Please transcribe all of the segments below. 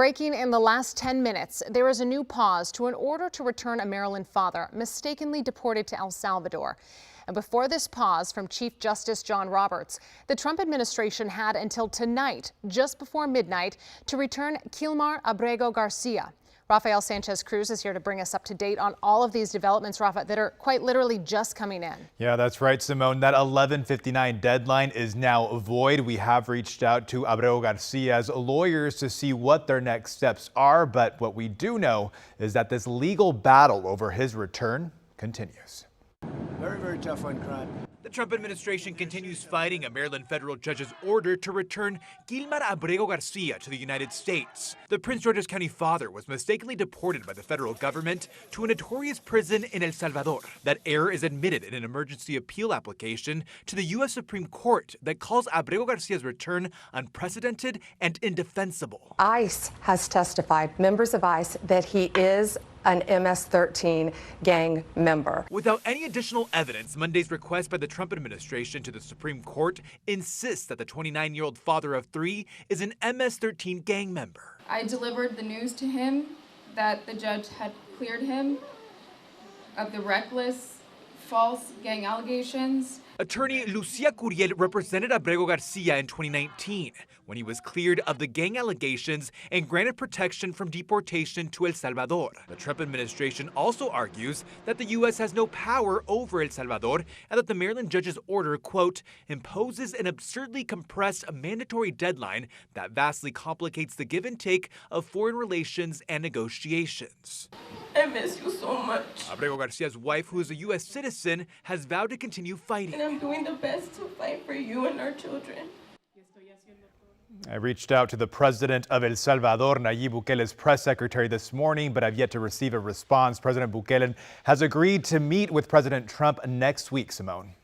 Breaking in the last 10 minutes, there is a new pause to an order to return a Maryland father mistakenly deported to El Salvador. And before this pause from Chief Justice John Roberts, the Trump administration had until tonight, just before midnight, to return Kilmar Abrego Garcia. Rafael Sanchez Cruz is here to bring us up to date on all of these developments, Rafa, that are quite literally just coming in. Yeah, that's right, Simone. That 11:59 deadline is now void. We have reached out to Abrego Garcia's lawyers to see what their next steps are. But what we do know is that this legal battle over his return continues. Very, very tough on crime. The Trump administration continues fighting a Maryland federal judge's order to return Kilmar Abrego Garcia to the United States. The Prince George's County father was mistakenly deported by the federal government to a notorious prison in El Salvador. That error is admitted in an emergency appeal application to the U.S. Supreme Court that calls Abrego Garcia's return unprecedented and indefensible. ICE has testified, members of ICE, that he is an MS-13 gang member. Without any additional evidence, Monday's request by the Trump administration to the Supreme Court insists that the 29-year-old father of three is an MS-13 gang member. I delivered the news to him that the judge had cleared him of the reckless, false gang allegations. Attorney Lucia Curiel represented Abrego Garcia in 2019 when he was cleared of the gang allegations and granted protection from deportation to El Salvador. The Trump administration also argues that the U.S. has no power over El Salvador and that the Maryland judge's order, quote, imposes an absurdly compressed mandatory deadline that vastly complicates the give and take of foreign relations and negotiations. I miss you so much. Abrego Garcia's wife, who is a U.S. citizen, has vowed to continue fighting. And I'm doing the best to fight for you and our children. I reached out to the president of El Salvador, Nayib Bukele's press secretary, this morning, but I've yet to receive a response. President Bukele has agreed to meet with President Trump next week, Simone.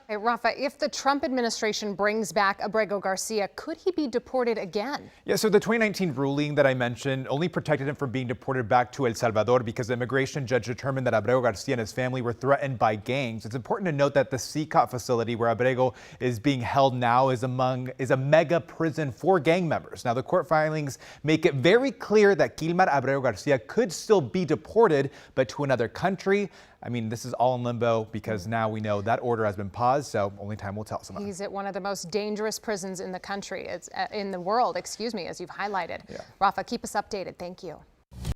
Hey, Rafa, if the Trump administration brings back Abrego Garcia, could he be deported again? Yeah, so the 2019 ruling that I mentioned only protected him from being deported back to El Salvador because the immigration judge determined that Abrego Garcia and his family were threatened by gangs. It's important to note that the SCOTUS facility where Abrego is being held now is a mega prison for gang members. Now, the court filings make it very clear that Kilmar Abrego Garcia could still be deported, but to another country. I mean, this is all in limbo because now we know that order has been paused, so only time will tell. Someone. He's at one of the most dangerous prisons in the country, in the world, excuse me, as you've highlighted. Yeah. Rafa, keep us updated. Thank you.